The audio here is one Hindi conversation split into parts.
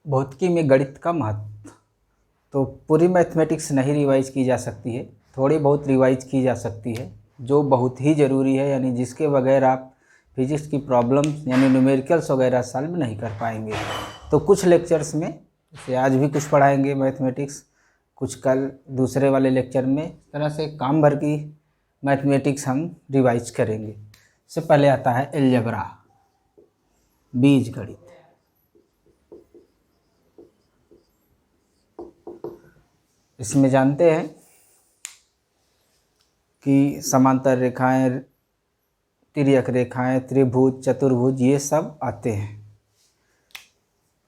भौतिकी में गणित का महत्व। तो पूरी मैथमेटिक्स नहीं रिवाइज की जा सकती है, थोड़ी बहुत रिवाइज की जा सकती है, जो बहुत ही ज़रूरी है, यानी जिसके बगैर आप फिजिक्स की प्रॉब्लम्स यानी न्यूमेरिकल्स वगैरह सॉल्व नहीं कर पाएंगे। तो कुछ लेक्चर्स में, जैसे आज भी कुछ पढ़ाएंगे मैथमेटिक्स, कुछ कल दूसरे वाले लेक्चर में, इस तरह से काम भर की मैथमेटिक्स हम रिवाइज करेंगे। इससे पहले आता है अलजेब्रा, बीज गणित। इसमें जानते हैं कि समांतर रेखाएं, तिर्यक रेखाएं, त्रिभुज, चतुर्भुज, ये सब आते हैं।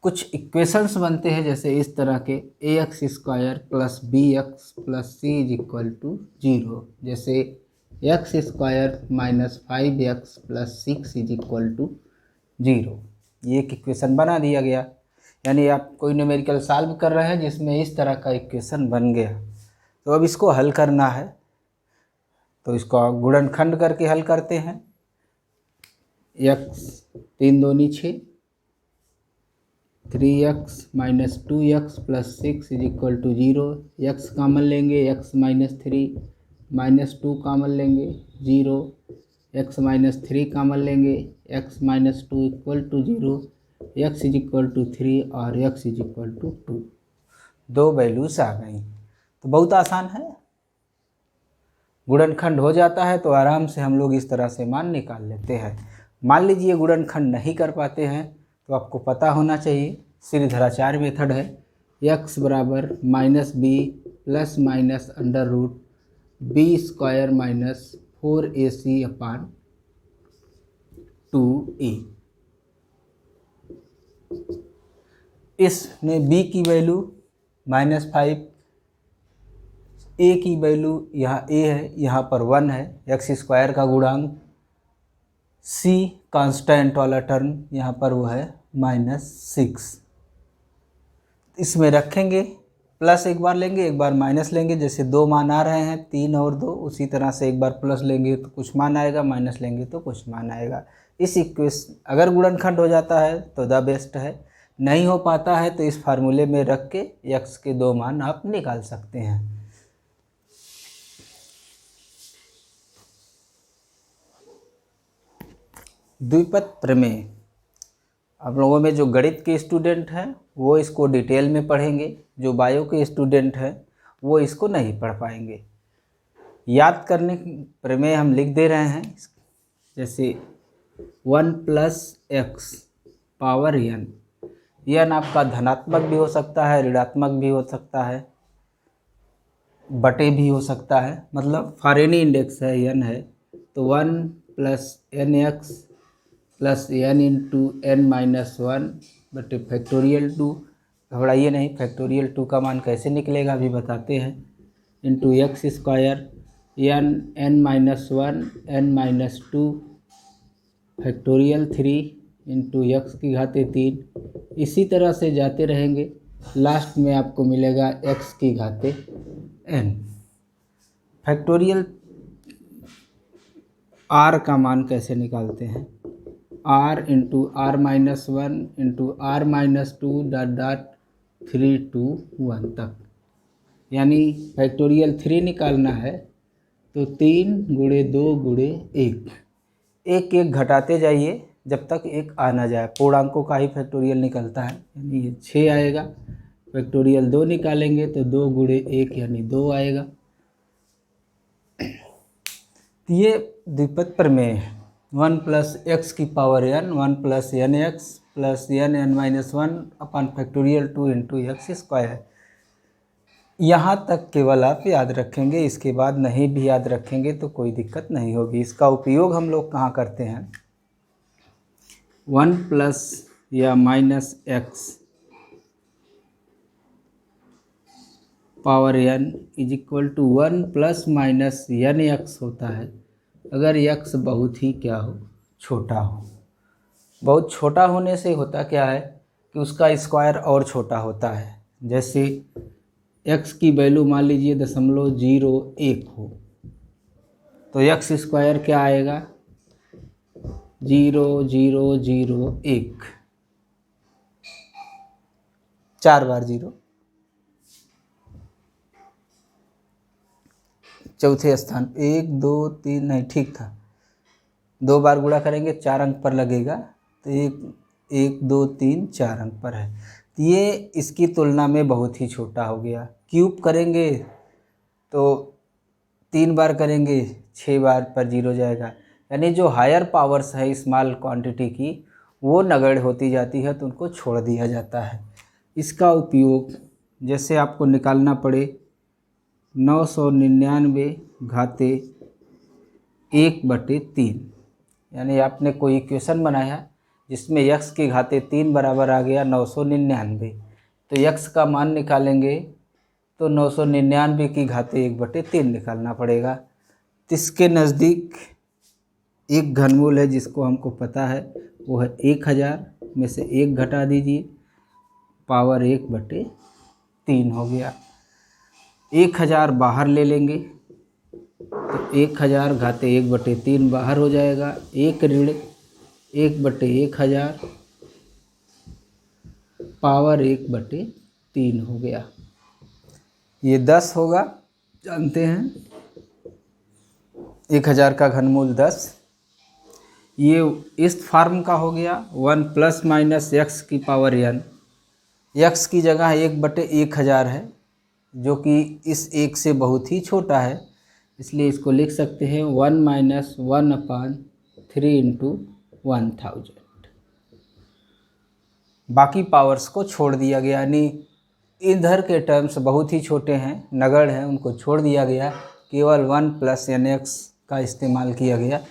कुछ इक्वेशंस बनते हैं जैसे इस तरह के ax square plus B X plus C is equal to 0, जैसे X square minus 5x plus 6 is equal to 0। ये एक इक्वेशन बना दिया गया, यानी आप कोई न्यूमेरिकल सॉल्व कर रहे हैं जिसमें इस तरह का इक्वेशन बन गया। तो अब इसको हल करना है, तो इसको गुणनखंड करके हल करते हैं। x 3 दूनी 6, 3x minus 2x plus 6 is equal to 0। x common लेंगे, x माइनस 3 माइनस 2 कॉमन लेंगे 0, x माइनस 3 कॉमन लेंगे, x minus 2 equal to 0, x is equal to 3 और x इज इक्वल टू 2। दो वैल्यूज आ गई। तो बहुत आसान है, गुणनखंड हो जाता है तो आराम से हम लोग इस तरह से मान निकाल लेते हैं। मान लीजिए गुणनखंड नहीं कर पाते हैं तो आपको पता होना चाहिए, सीधराचार्य मेथड है। x बराबर minus B plus minus under root B square minus 4ac upon 2a। इसमें b की वैल्यू -5, a की वैल्यू यहाँ a है, यहाँ पर 1 है, x स्क्वायर का गुणांक, c कांस्टेंट वाला टर्म यहाँ पर वो है -6। इसमें रखेंगे, प्लस एक बार लेंगे, एक बार माइनस लेंगे, जैसे दो मान आ रहे हैं 3 और 2, उसी तरह से एक बार प्लस लेंगे तो कुछ मान आएगा, माइनस लेंगे तो कुछ मान आएगा। इस इक्वेशन अगर गुणनखंड हो जाता है तो द बेस्ट है, नहीं हो पाता है तो इस फार्मूले में रख के x के दो मान आप निकाल सकते हैं। द्विपद प्रमेय, आप लोगों में जो गणित के स्टूडेंट हैं वो इसको डिटेल में पढ़ेंगे, जो बायो के स्टूडेंट हैं वो इसको नहीं पढ़ पाएंगे। याद करने प्रमेय हम लिख दे रहे हैं, जैसे 1 plus x power n। n आपका धनात्मक भी हो सकता है, ऋणात्मक भी हो सकता है, बटे भी हो सकता है, मतलब फॉरेनी इंडेक्स है n है। तो 1 plus N X plus n into N minus 1 बटे फैक्टोरियल 2। घबराइए नहीं, फैक्टोरियल 2 का मान कैसे निकलेगा अभी बताते हैं। Into X square n minus 1 n minus 2 factorial 3 into x की घाते 3। इसी तरह से जाते रहेंगे, लास्ट में आपको मिलेगा x की घाते n। फैक्टोरियल r का मान कैसे निकालते हैं, r into R minus 1 into R minus 2 dot dot 3 to 1 तक, यानी फैक्टोरियल 3 निकालना है तो 3 गुणे 2 गुणे 1, एक एक घटाते जाइए जब तक एक आ ना जाए। पूर्णांकों का ही फैक्टोरियल निकलता है, यानी ये 6 आएगा। फैक्टोरियल 2 निकालेंगे तो 2 गुणे 1 यानी 2 आएगा। ये द्विपद प्रमेय है। 1 प्लस एक्स की power n, 1 plus N X plus N minus 1 upon factorial 2 into X square. यहाँ तक केवल आप याद रखेंगे, इसके बाद नहीं भी याद रखेंगे तो कोई दिक्कत नहीं होगी। इसका उपयोग हम लोग कहाँ करते हैं, 1 प्लस या minus X power n is equal to 1 plus minus N X होता है अगर x बहुत ही क्या हो, छोटा हो। बहुत छोटा होने से होता क्या है कि उसका स्क्वायर और छोटा होता है। जैसे x की वैल्यू मान लीजिए 0.01 हो तो x स्क्वायर क्या आएगा, 0.001। 4 बार 0, चौथे स्थान पे 1 2 3, नहीं ठीक था, 2 बार गुणा करेंगे 4 अंक पर लगेगा, तो 1 2 3 4 अंक पर है। तो ये इसकी तुलना में बहुत ही छोटा हो गया। क्यूब करेंगे तो 3 बार करेंगे 6 बार पर 0 जाएगा, यानी जो हायर पावर्स है स्मॉल क्वांटिटी की वो नगण्य होती जाती है, तो उनको छोड़ दिया जाता है। इसका उपयोग जैसे आपको निकालना पड़े 999 घाते 1/3, यानी आपने कोई इक्वेशन बनाया जिसमें x की घाते 3 बराबर आ गया 999, तो x का मान निकालेंगे तो 999 की घाते 1/3 निकालना पड़ेगा। तो इसके नज़दीक एक घनमूल है जिसको हमको पता है, वो है 1000 में से 1 घटा दीजिए, पावर 1/3 हो गया। 1000 बाहर ले लेंगे तो 1000 घाते 1/3 बाहर हो जाएगा, 1 ऋण 1/1000 पावर 1/3 हो गया। ये 10 होगा, जानते हैं 1000 का घनमूल 10। ये इस फॉर्म का हो गया 1 प्लस माइनस x की पावर n, x की जगह 1/1000 है जो कि इस 1 से बहुत ही छोटा है, इसलिए इसको लिख सकते हैं 1 - 1/3 × 1000। बाकी पावर्स को छोड़ दिया गया, यानी इधर के टर्म्स बहुत ही छोटे हैं, नगण्य हैं, उनको छोड़ दिया गया, केवल 1 + nx का इस्तेमाल किया गया।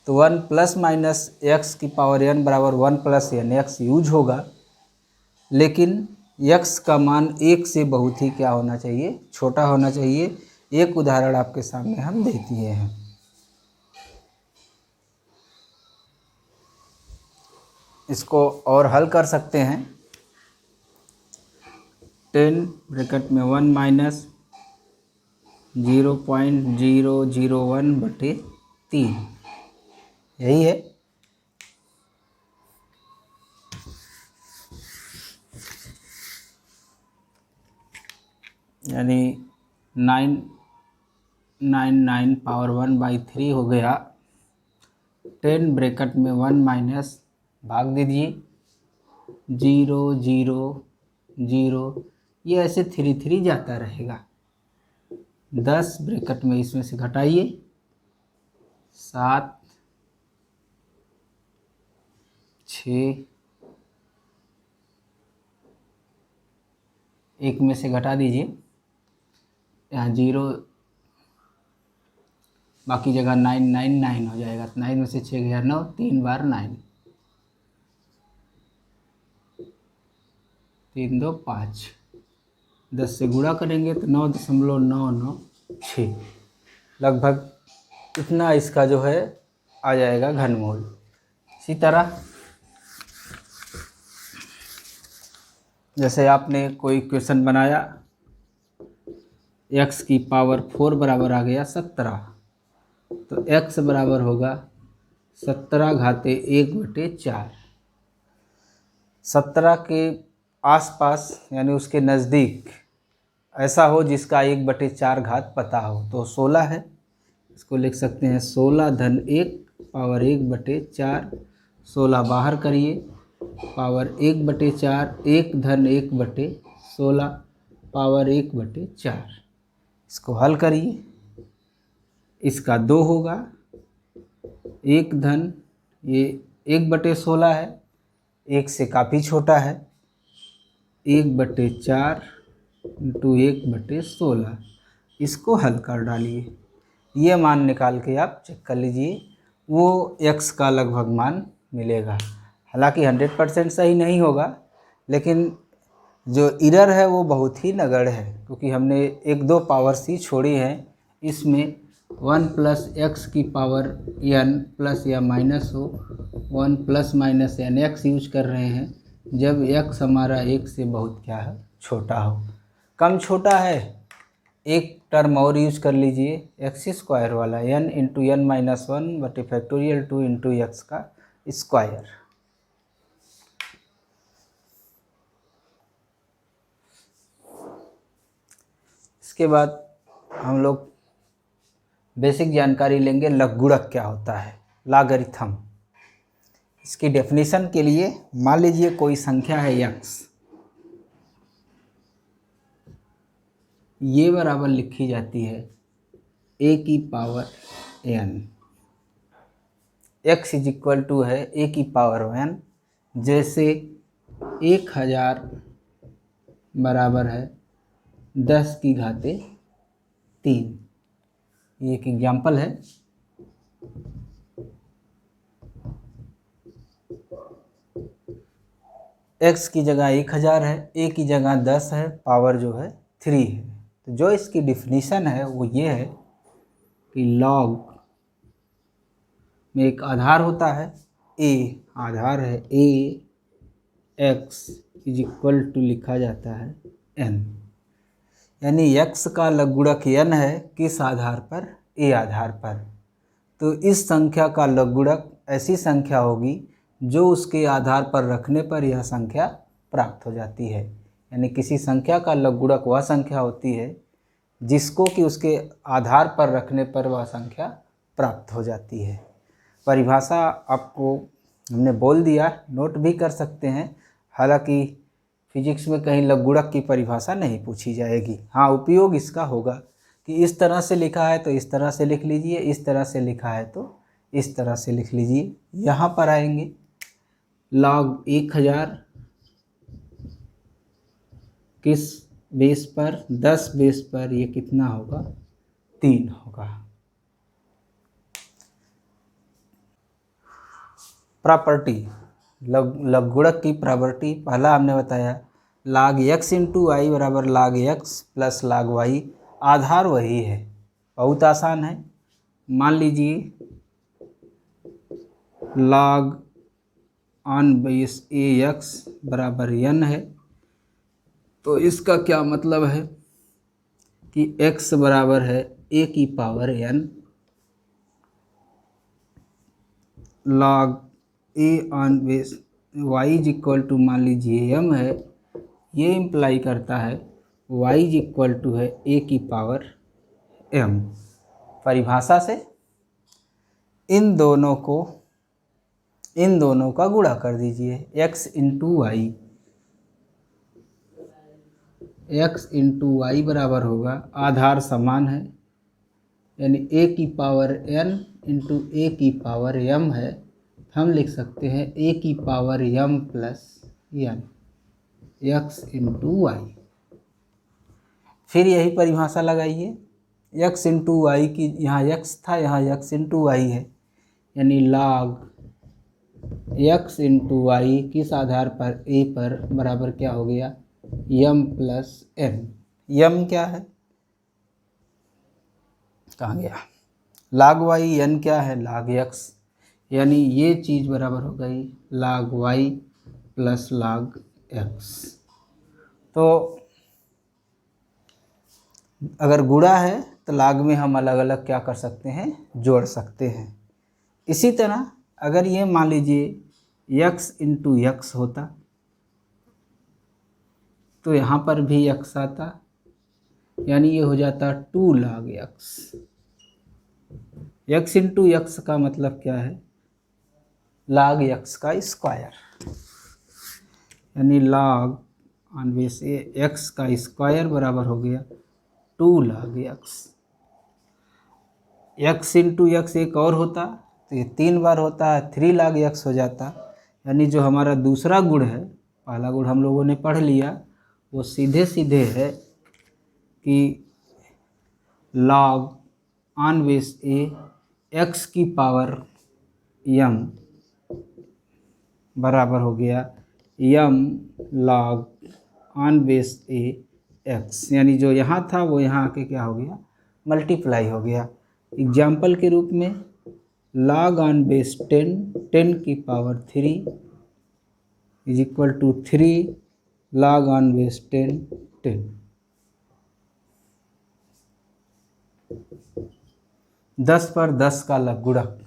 तो 1 ± x की पावर n बराबर 1 + nx यूज होगा, लेकिन x का मान 1 से बहुत ही क्या होना चाहिए, छोटा होना चाहिए। एक उदाहरण आपके सामने हम दे दिए हैं। इसको और हल कर सकते हैं। 10 ब्रैकेट में 1 - 0.001/3, यही है। यानी 999 पावर 1/3 हो गया। 10 ब्रैकेट में 1 माइनस भाग दीजिए 0 0 0, ये ऐसे 3 3 जाता रहेगा। 10 ब्रैकेट में इसमें से घटाइए 7 6, 1 में से घटा दीजिए, यहाँ 0, बाकी जगह 999 हो जाएगा। 9 में से 6 गया 9, 3 बार 9, 3 2 5, 10 से गुणा करेंगे तो 9.996, लगभग इतना इसका जो है आ जाएगा घनमूल। इसी तरह जैसे आपने कोई क्वेश्चन बनाया, x की पावर 4 बराबर आ गया 17, तो x बराबर होगा 17 घाते 1/4। 17 के आसपास यानी उसके नज़दीक ऐसा हो जिसका 1/4 घात पता हो, तो 16 है। इसको लिख सकते हैं 16 धन 1 पावर 1/4, 16 बाहर करिए पावर 1/4, 1 धन 1/16 पावर 1/4। इसको हल करिए, इसका 2 होगा, 1 धन ये 1/16 है, 1 से काफ़ी छोटा है, 1/4 × 1/16, इसको हल कर डालिए। ये मान निकाल के आप चेक कर लीजिए, वो x का लगभग मान मिलेगा। हालांकि 100% सही नहीं होगा, लेकिन जो एरर है वो बहुत ही नगण्य है, क्योंकि हमने 1-2 पावर्स ही छोड़ी हैं। इसमें 1 + x की पावर n प्लस या माइनस हो, 1 ± nx यूज कर रहे हैं, जब x हमारा 1 से बहुत क्या है, छोटा हो। कम छोटा है, एक टर्म और यूज कर लीजिए x² वाला, n × n - 1/2 × x का स्क्वायर। इसके बाद हम लोग बेसिक जानकारी लेंगे लघुगुणक क्या होता है, लॉगरिथम। इसकी डेफिनेशन के लिए मान लीजिए कोई संख्या है x, ये बराबर लिखी जाती है a की power n। x is equal to है a की पावर n, जैसे 1000 बराबर है 10 की घाते 3। ये एक एग्जाम्पल है। x की जगह 1000 है, a की जगह 10 है, पावर जो है 3 है। तो जो इसकी डिफिनीशन है वो ये है कि लॉग में एक आधार होता है a, आधार है a, x is equal to लिखा जाता है n, यानी x का लघुगुणक n है किस आधार पर, a आधार पर। तो इस संख्या का लघुगुणक ऐसी संख्या होगी जो उसके आधार पर रखने पर यह संख्या प्राप्त हो जाती है। यानी किसी संख्या का लघुगुणक वह संख्या होती है जिसको कि उसके आधार पर रखने पर वह संख्या प्राप्त हो जाती है। परिभाषा आपको हमने बोल दिया, नोट भी कर सकते हैं। हालांकि फिजिक्स में कहीं लघुगुणक की परिभाषा नहीं पूछी जाएगी। हाँ, उपयोग इसका होगा कि इस तरह से लिखा है तो इस तरह से लिख लीजिए, इस तरह से लिखा है तो इस तरह से लिख लीजिए। यहाँ पर आएंगे लॉग 1000 किस बेस पर, 10 बेस पर, ये कितना होगा, 3 होगा। प्रॉपर्टी, लघुगुणक की प्रॉपर्टी, पहला हमने बताया log x इंटू वाई बराबर log x plus log y, आधार वही है, बहुत आसान है। मान लीजिए log on base A X बराबर n है, तो इसका क्या मतलब है कि x बराबर है a की power n log a on base y is equal to मान लीजिए m है। ये इम्प्लाई करता है y इज इक्वल टू है a की पावर m। परिभाषा से इन दोनों का गुणा कर दीजिए, x into Y, x into Y बराबर होगा, आधार समान है यानी a की पावर n इंटू a की पावर m है। हम लिख सकते हैं a की power m plus n, x into Y. फिर यही परिभाषा लगाइए, x इंटू वाई की, यहाँ x था, यहाँ x इंटू वाई है, यानी log x इंटू वाई किस आधार पर, a पर, बराबर क्या हो गया, m प्लस n। m क्या है, कहाँ गया, log y, n क्या है, log x, यानी ये चीज़ बराबर हो गई log y plus log x। तो अगर गुणा है तो log में हम अलग अलग क्या कर सकते हैं, जोड़ सकते हैं। इसी तरह अगर ये मान लीजिए x इंटू एक्स होता तो यहाँ पर भी x आता, यानी ये हो जाता 2 log x। x into x का मतलब क्या है, log x का स्क्वायर, यानी log ऑन बेस x का स्क्वायर बराबर हो गया 2 log x। x into x एक और होता तो ये 3 बार होता है, 3 log x हो जाता। यानी जो हमारा दूसरा गुण है, पहला गुण हम लोगों ने पढ़ लिया, वो सीधे सीधे है कि log on base a x की पावर m बराबर हो गया m log on base a x, यानी जो यहाँ था वो यहाँ आके क्या हो गया, मल्टीप्लाई हो गया। एग्जाम्पल के रूप में log ऑन बेस 10 की power 3 is equal to 3 log on base 10। 10 पर 10 का लघुगुणक,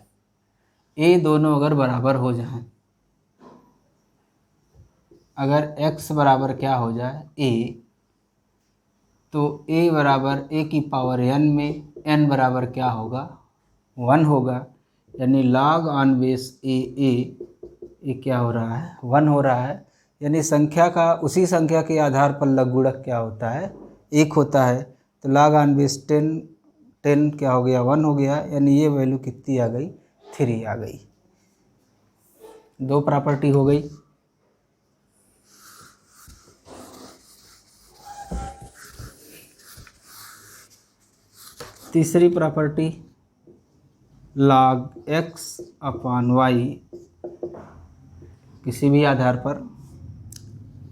ये दोनों अगर बराबर हो जाएं, अगर x बराबर क्या हो जाए a, तो a बराबर a की पावर n में n बराबर क्या होगा, 1 होगा, यानी log ऑन बेस a ये क्या हो रहा है, 1 हो रहा है। यानी संख्या का उसी संख्या के आधार पर लघुगणक क्या होता है, 1 होता है। तो log ऑन बेस 10 क्या हो गया, 1 हो गया, यानी ये वैल्यू कितनी आ गई, 3 आ गई। 2 प्रॉपर्टी हो गई। तीसरी property log x upon y किसी भी आधार पर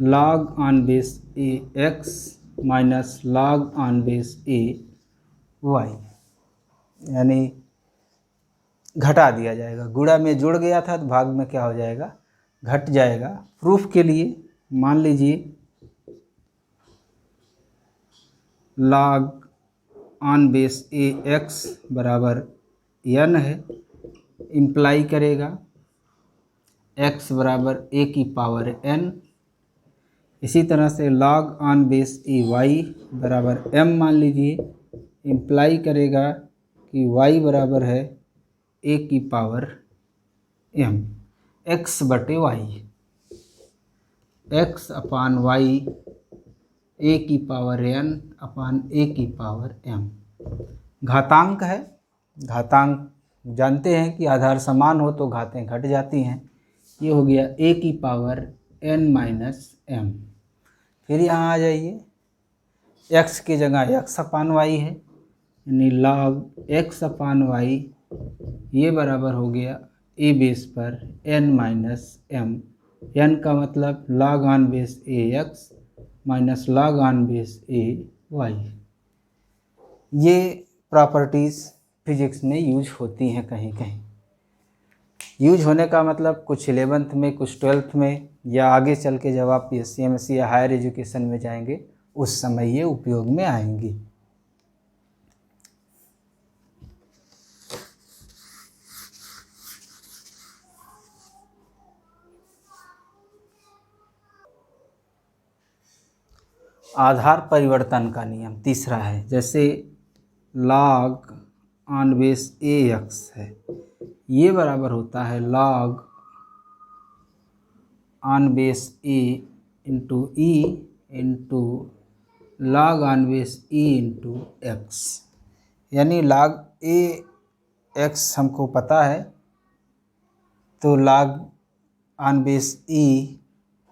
log on base a x minus log on base a y, यानी घटा दिया जाएगा। गुणा में जुड़ गया था तो भाग में क्या हो जाएगा, घट जाएगा। प्रूफ के लिए मान लीजिए log on base A X बराबर n है, इम्प्लाई करेगा x बराबर a की पावर n। इसी तरह से log on base A Y बराबर m मान लीजिए, इम्प्लाई करेगा कि y बराबर है a की पावर m, x बटे Y, x upon Y a की पावर n अपान a की पावर m। घातांक है, घातांक जानते हैं कि आधार समान हो तो घातें घट जाती हैं। ये हो गया a की पावर n माइनस m। फिर यहाँ आ जाइए, x की जगह x अपान वाई है, यानी log x अपान वाई ये बराबर हो गया a बेस पर n माइनस m। n का मतलब log on base A X minus log on base A Y. ये प्रॉपर्टीज़ फिजिक्स में यूज होती हैं, कहीं कहीं यूज होने का मतलब कुछ 11th में, कुछ 12th में, या आगे चल के जब आप PSC MSc या हायर एजुकेशन में जाएंगे उस समय ये उपयोग में आएंगी। आधार परिवर्तन का नियम तीसरा है, जैसे log on base A x है, ये बराबर होता है log on base A into E into log on base E into x. यानी log ए एक्स हमको पता है तो log on base e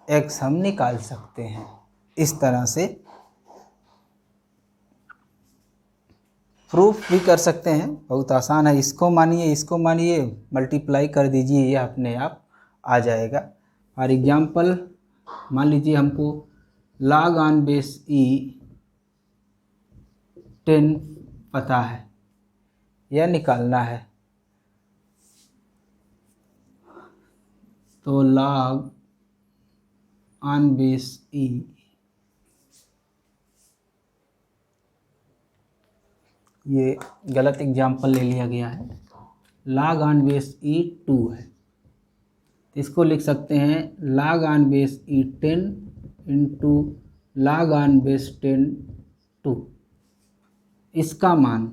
x हम निकाल सकते हैं। इस तरह से प्रूफ भी कर सकते हैं, बहुत आसान है। इसको मानिए, इसको मानिए, मल्टीप्लाई कर दीजिए, ये अपने आप आ जाएगा। फॉर एग्जांपल मान लीजिए हमको log ऑन बेस ई 10 पता है, यह निकालना है, तो log ऑन बेस ई ये गलत एग्जाम्पल ले लिया गया है, log ऑन बेस ई 2 है, तो इसको लिख सकते हैं log on base E 10 into log on base 10 2। इसका मान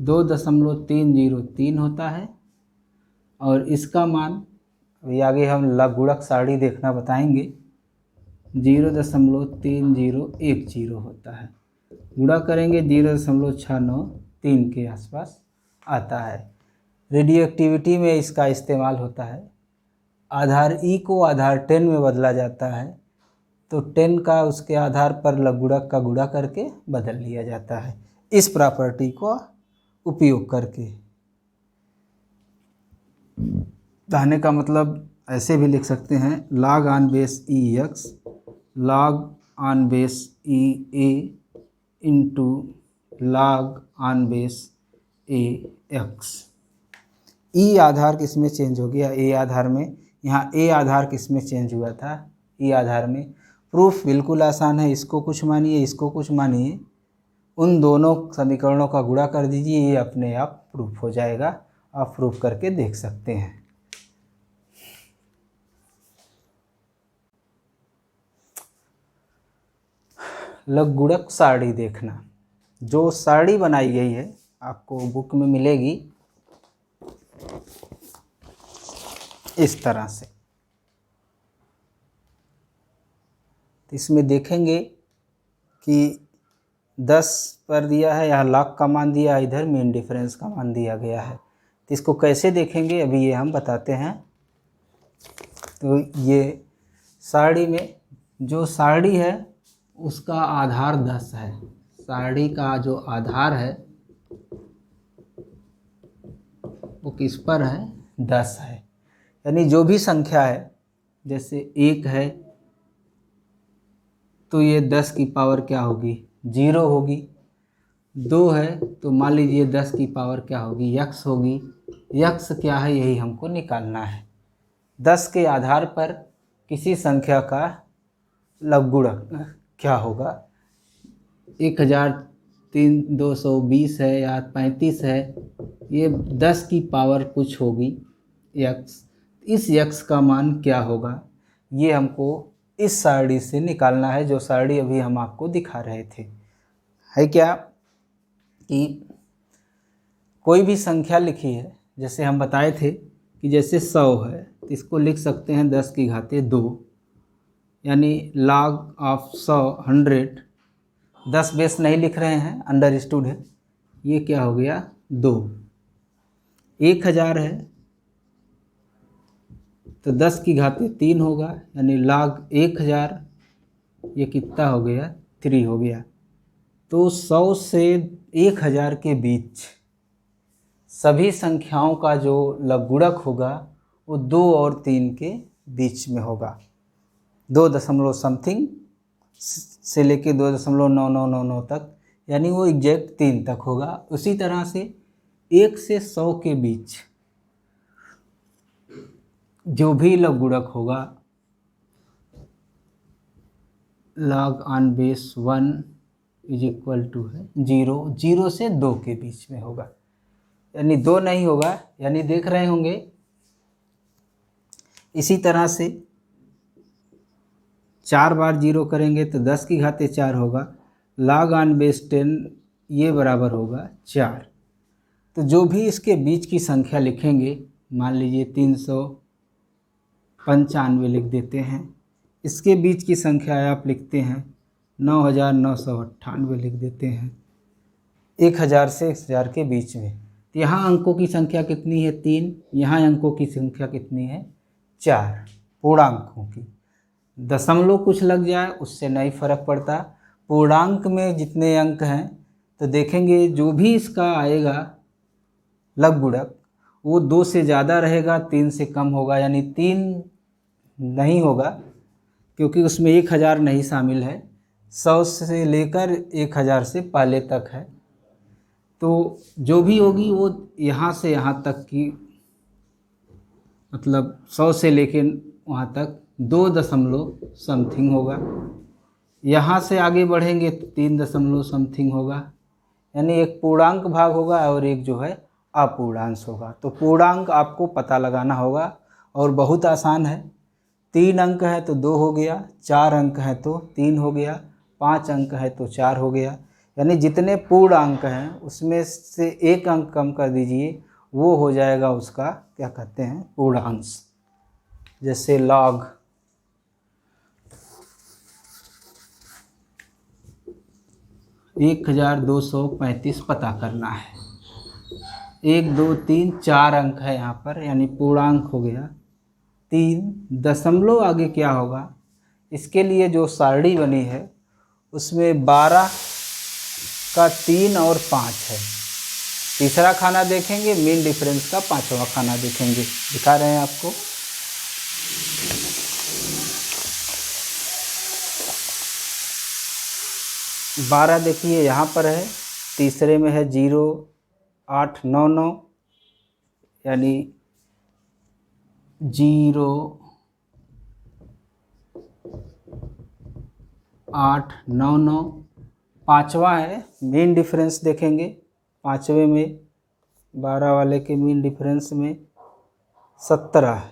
2.303 होता है, और इसका मान अभी आगे हम लघुगणक सारणी देखना बताएंगे, 0.3010 होता है। गुणा करेंगे 0.693 के आसपास आता है। रेडियो एक्टिविटी में इसका इस्तेमाल होता है। आधार ई को आधार 10 में बदला जाता है, तो 10 का उसके आधार पर लघुगणक का गुणा करके बदल लिया जाता है, इस प्रॉपर्टी को उपयोग करके। कहने का मतलब ऐसे भी लिख सकते हैं, log on base e x log on base e a into log on base A x. E आधार किस में चेंज हो गया, ए आधार में। यहाँ ए आधार किस में चेंज हुआ था, ई आधार में। प्रूफ बिल्कुल आसान है, इसको कुछ मानिए, इसको कुछ मानिए, उन दोनों समीकरणों का गुणा कर दीजिए, ये अपने आप प्रूफ हो जाएगा। आप प्रूफ करके देख सकते हैं। लघुगुणक सारणी देखना। जो सारणी बनाई गई है आपको बुक में मिलेगी इस तरह से। तो इसमें देखेंगे कि 10 पर दिया है, यहाँ log का मान दिया है, इधर मीन डिफरेंस का मान दिया गया है। तो इसको कैसे देखेंगे अभी ये हम बताते हैं। तो ये सारणी में जो सारणी है उसका आधार 10 है। सारणी का जो आधार है वो किस पर है, 10 है। यानी जो भी संख्या है, जैसे 1 है तो ये 10 की पावर क्या होगी, 0 होगी। 2 है तो मान लीजिए 10 की पावर क्या होगी, x होगी। x क्या है यही हमको निकालना है। 10 के आधार पर किसी संख्या का लघुगुणक क्या होगा। 1220 है या 35 है, ये 10 की पावर कुछ होगी x। इस x का मान क्या होगा ये हमको इस सारणी से निकालना है, जो सारणी अभी हम आपको दिखा रहे थे। है क्या कि कोई भी संख्या लिखी है, जैसे हम बताए थे कि जैसे 100 है तो इसको लिख सकते हैं 10 की घाते 2, यानी log ऑफ 100 10 बेस नहीं लिख रहे हैं, अंडरस्टूड है। ये क्या हो गया 2। 1000 है तो 10 की घाते 3 होगा, यानी log 1000 ये कितना हो गया, 3 हो गया। तो 100 से 1000 के बीच सभी संख्याओं का जो लघुगुणक होगा वो 2 और 3 के बीच में होगा। 2 दशमलव समथिंग से लेके 2.9999 तक, यानी वो एग्जैक्ट 3 तक होगा। उसी तरह से 1 से 100 के बीच जो भी लघुगुणक होगा log on base 1 is equal to है 0, 0 से 2 के बीच में होगा, यानी 2 नहीं होगा। यानी देख रहे होंगे इसी तरह से 4 बार 0 करेंगे तो 10 की घाते 4 होगा। log ऑन बेस 10 ये बराबर होगा 4। तो जो भी इसके बीच की संख्या लिखेंगे, मान लीजिए 395 लिख देते हैं। इसके बीच की संख्या आप लिखते हैं 9998 लिख देते हैं। 1000 से 1000 के बीच में। तो यहाँ अंकों की संख्या कितनी है, 3। यहाँ अंकों की संख्या कितनी है, 4 पूर्णांकों की। दशमलव कुछ लग जाए उससे नहीं फर्क पड़ता। पूर्णांक में जितने अंक हैं तो देखेंगे जो भी इसका आएगा लघुगुणक वो 2 से ज़्यादा रहेगा, 3 से कम होगा, यानी 3 नहीं होगा क्योंकि उसमें 1000 नहीं शामिल है। 100 से लेकर 1000 से पहले तक है। तो जो भी होगी वो यहाँ से यहाँ तक की, मतलब 100 से लेके वहाँ तक 2 दशमलव समथिंग होगा। यहाँ से आगे बढ़ेंगे तो 3 दशमलव समथिंग होगा, यानी एक पूर्णांक भाग होगा और एक जो है अपूर्णांश होगा। तो पूर्णांक आपको पता लगाना होगा और बहुत आसान है। 3 अंक है तो 2 हो गया, 4 अंक है तो 3 हो गया, 5 अंक है तो 4 हो गया। यानी जितने पूर्ण अंक हैं उसमें से एक अंक कम कर दीजिए, वो हो जाएगा उसका क्या कहते हैं, पूर्णांश। जैसे log 1235 पता करना है। 1 2 3 4 अंक है यहाँ पर, यानी पूर्णांक हो गया 3। दशमलव आगे क्या होगा, इसके लिए जो सारणी बनी है उसमें 12 का 3 और 5 है। तीसरा खाना देखेंगे, मीन डिफरेंस का 5वां खाना देखेंगे। दिखा रहे हैं आपको। बारह देखिए यहाँ पर है, तीसरे में है 0 8 9 9, यानी 0 8 9 9। पाँचवा है, मीन डिफरेंस देखेंगे। पाँचवें में 12 वाले के मीन डिफरेंस में 17 है,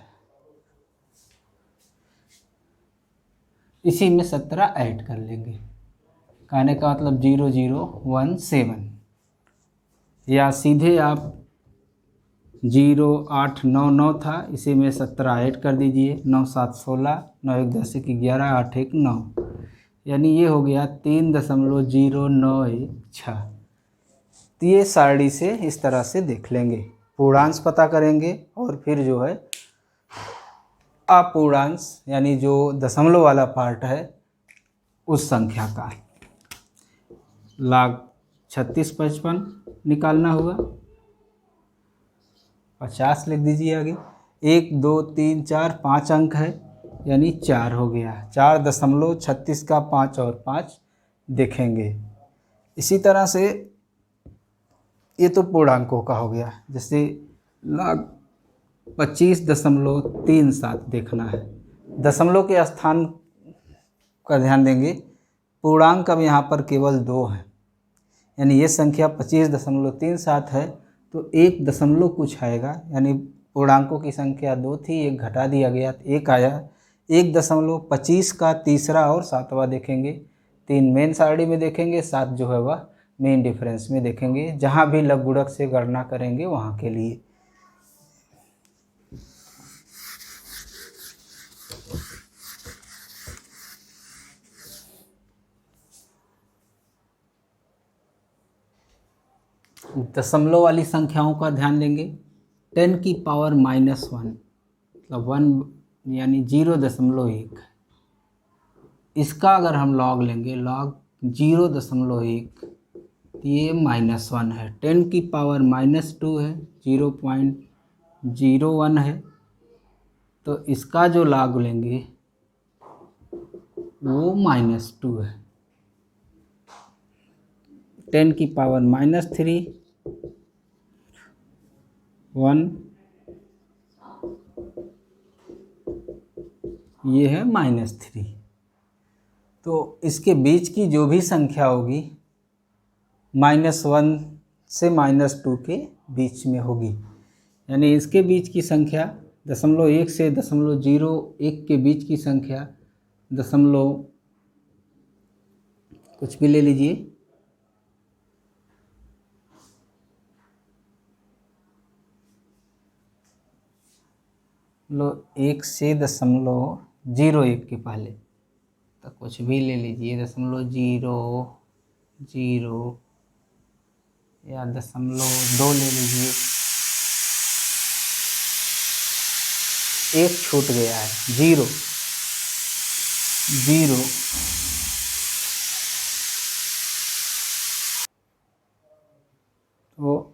इसी में 17 ऐड कर लेंगे। कहने का मतलब 0017, या सीधे आप 0899 था, इसी में 17 ऐड कर दीजिए, 9 7 16, 9 1 10 1 11, 8 1 9, यानी ये हो गया 3.0916। तो ये सारणी से इस तरह से देख लेंगे, पूर्णांश पता करेंगे और फिर जो है अपूर्णांश यानी जो दशमलव वाला पार्ट है उस संख्या का log 3655 निकालना होगा। 50 लिख दीजिए आगे, 1 2 3 4 5 अंक है यानी 4 हो गया, 4.36 का 5 और 5 देखेंगे। इसी तरह से ये तो पूर्णांकों का हो गया, जैसे log 25.37 देखना है। दशमलव के स्थान का ध्यान देंगे, पूर्णांक अब यहाँ पर केवल 2 है, यानी ये संख्या 25.37 है तो 1 दशमलव कुछ आएगा, यानी पूर्णांकों की संख्या 2 थी, 1 घटा दिया गया तो 1 आया। 1.25 का तीसरा और 7वां देखेंगे, 3 मेन सारणी में देखेंगे, 7 जो है वह मेन डिफरेंस में देखेंगे, जहाँ भी लघुगणक से गणना करेंगे वहाँ के लिए। दशमलव वाली संख्याओं का ध्यान देंगे, 10 की पावर -1 मतलब 1 यानी 0.1, इसका अगर हम लॉग लेंगे log 0.1 तो ये -1 है। 10 की पावर -2 है, 0.01 है, तो इसका जो log लेंगे वो -2 है। 10 की पावर -3 1, ये है -3, तो इसके बीच की जो भी संख्या होगी -1 से -2 के बीच में होगी, यानी इसके बीच की संख्या 0.1 से 0.01 के बीच की संख्या दशमलव कुछ भी ले लीजिए, लो 1 से 0.01 के पहले तो कुछ भी ले लीजिए, 0.00 या 0.2 ले लीजिए, 1 छूट गया है, 0 तो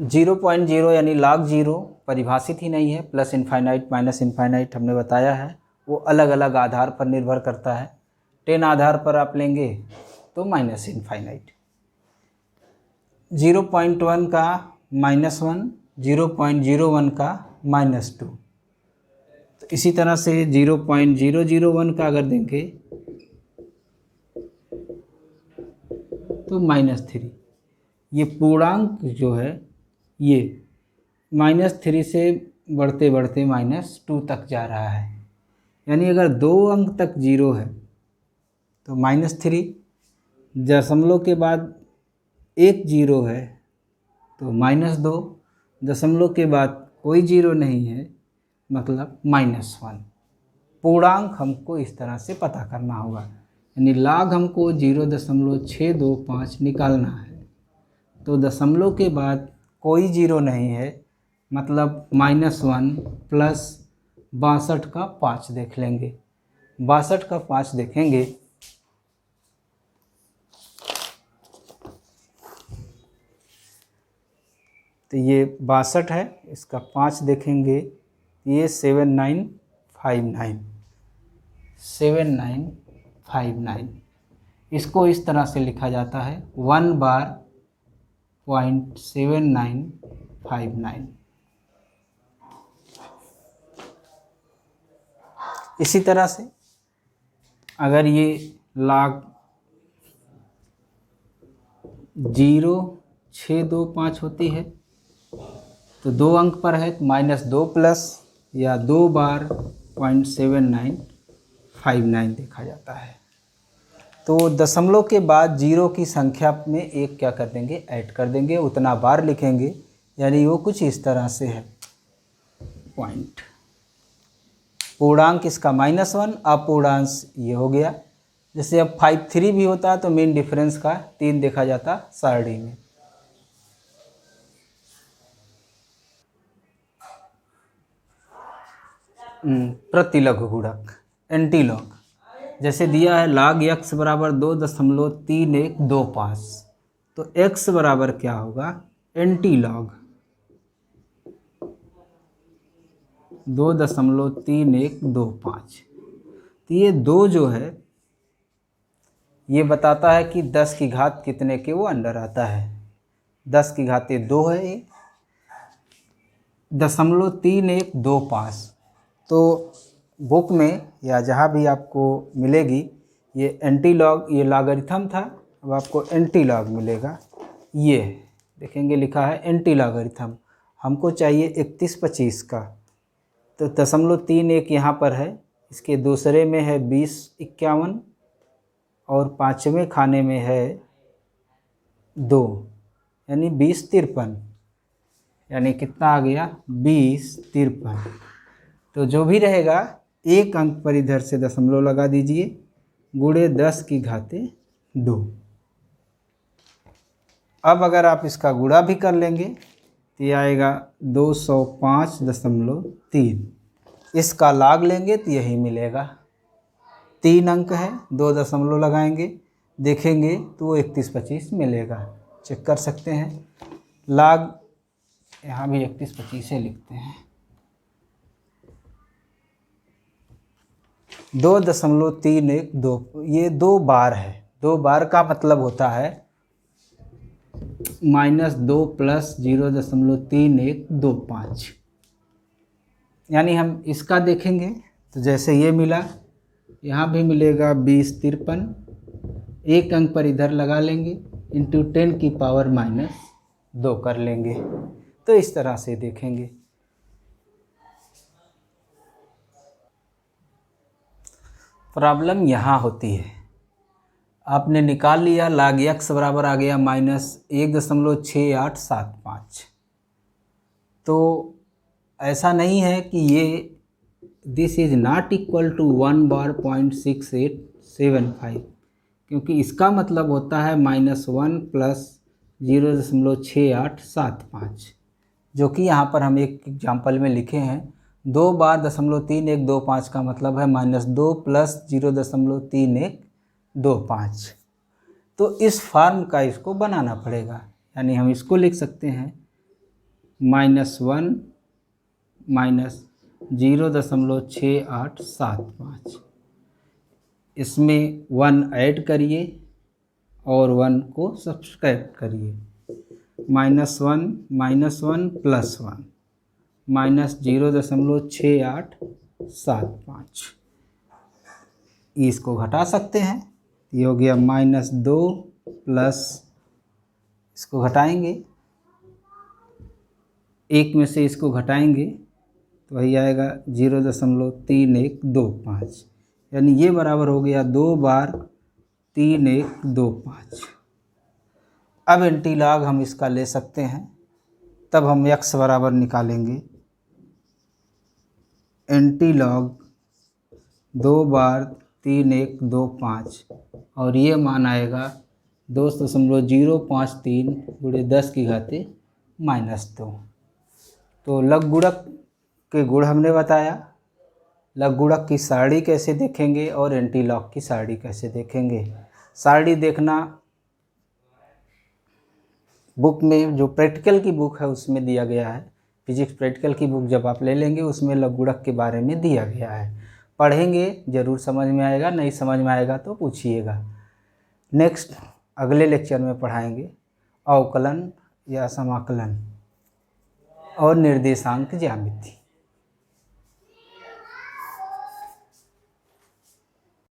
0.0 यानी log 0 परिभाषित ही नहीं है, प्लस इनफाइनाइट माइनस इनफाइनाइट हमने बताया है, वो अलग अलग आधार पर निर्भर करता है। 10 आधार पर आप लेंगे तो माइनस इनफाइनाइट, 0.1 का -1, 0.01 का -2, तो इसी तरह से 0.001 का अगर देंगे तो -3, ये पूर्णांक जो है ये -3 से बढ़ते बढ़ते -2 तक जा रहा है, यानी अगर 2 अंक तक 0 है तो -3, दशमलव के बाद 1 0 है तो -2, दशमलव के बाद कोई 0 नहीं है मतलब -1। पूर्णांक हमको इस तरह से पता करना होगा, यानी log हमको 0.625 निकालना है, तो दशमलव के बाद कोई 0 नहीं है मतलब -1 प्लस 62 का 5 देख लेंगे, 62 का 5 देखेंगे तो ये 62 है, इसका 5 देखेंगे ये 7959, इसको इस तरह से लिखा जाता है 1 बार 0.7959। इसी तरह से अगर ये log 0.625 होती है तो 2 अंक पर है तो -2 प्लस या 2 बार 0.7959 देखा जाता है। तो दशमलव के बाद जीरो की संख्या में एक क्या कर देंगे, ऐड कर देंगे, उतना बार लिखेंगे। यानी वो कुछ इस तरह से है। पॉइंट पूर्णांक इसका -1, अपूर्णांक ये हो गया। जैसे अब 5-3 भी होता है तो मेन डिफरेंस का 3 देखा जाता सारणी में। प्रतिलघु गुणक एंटीलॉग जैसे दिया है log x बराबर 2.3125, तो x बराबर क्या होगा, एंटीलॉग 2.3125। तो ये 2 जो है ये बताता है कि 10 की घात कितने के वो अंडर आता है। 10 की घात 2 है ये 0.3125। तो बुक में या जहाँ भी आपको मिलेगी ये एंटीलॉग, ये लॉगरिथम था, अब आपको एंटीलॉग मिलेगा। ये देखेंगे लिखा है एंटीलॉगरिथम, हमको चाहिए 3125 का। तो 0.31 यहाँ पर है, इसके दूसरे में है 2051 और पाँचवें खाने में है 2, यानी 2053। यानी कितना आ गया, 2053। तो जो भी रहेगा एक अंक पर इधर से दशमलव लगा दीजिए, गुणे 10 की घाते 2। अब अगर आप इसका गुणा भी कर लेंगे तो ये आएगा 205.3। इसका लॉग लेंगे तो यही मिलेगा। 3 अंक है, 2 दशमलव लगाएंगे, देखेंगे तो वो 3125 मिलेगा। चेक कर सकते हैं। लॉग यहाँ भी 3125 से लिखते हैं। 2.312 ये 2 बार है। 2 बार का मतलब होता है -2 + 0.3125। यानी हम इसका देखेंगे तो जैसे ये मिला, यहाँ भी मिलेगा 2053। एक अंक पर इधर लगा लेंगे, इंटू 10 की पावर -2 कर लेंगे। तो इस तरह से देखेंगे। प्रॉब्लम यहाँ होती है, आपने निकाल लिया log x बराबर आ गया -1.6875। तो ऐसा नहीं है कि ये this is not equal to 1 बार 0.6875, क्योंकि इसका मतलब होता है -1 + 0.6875, जो कि यहाँ पर हम एक एग्जाम्पल में लिखे हैं। 2 बार 0.3125 का मतलब है -2 + 0.3125। तो इस फॉर्म का इसको बनाना पड़ेगा। यानी हम इसको लिख सकते हैं -1 - 0.6875। इसमें 1 ऐड करिए और 1 को सब्सट्रैक्ट करिए। -1 - 1 + 1 -0.6875। इसको घटा सकते हैं, ये हो गया -2 प्लस, इसको घटाएंगे, एक में से इसको घटाएंगे तो वही आएगा 0.3125। यानी ये बराबर हो गया 2 बार 3125। अब एंटीलॉग हम इसका ले सकते हैं, तब हम x बराबर निकालेंगे। एंटीलॉग 2 बार 3125 और ये मान आएगा 2.053 गुणे 10 की घाते -2। तो लघु गुणक के गुण हमने बताया, लघु गुणक की सारणी कैसे देखेंगे और एंटीलॉग की सारणी कैसे देखेंगे। सारणी देखना बुक में, जो प्रैक्टिकल की बुक है उसमें दिया गया है। फिजिक्स प्रैक्टिकल की बुक जब आप ले लेंगे उसमें लघु गुणक के बारे में दिया गया है। पढ़ेंगे ज़रूर समझ में आएगा, नहीं समझ में आएगा तो पूछिएगा। नेक्स्ट अगले लेक्चर में पढ़ाएंगे अवकलन या समाकलन और निर्देशांक ज्यामिति।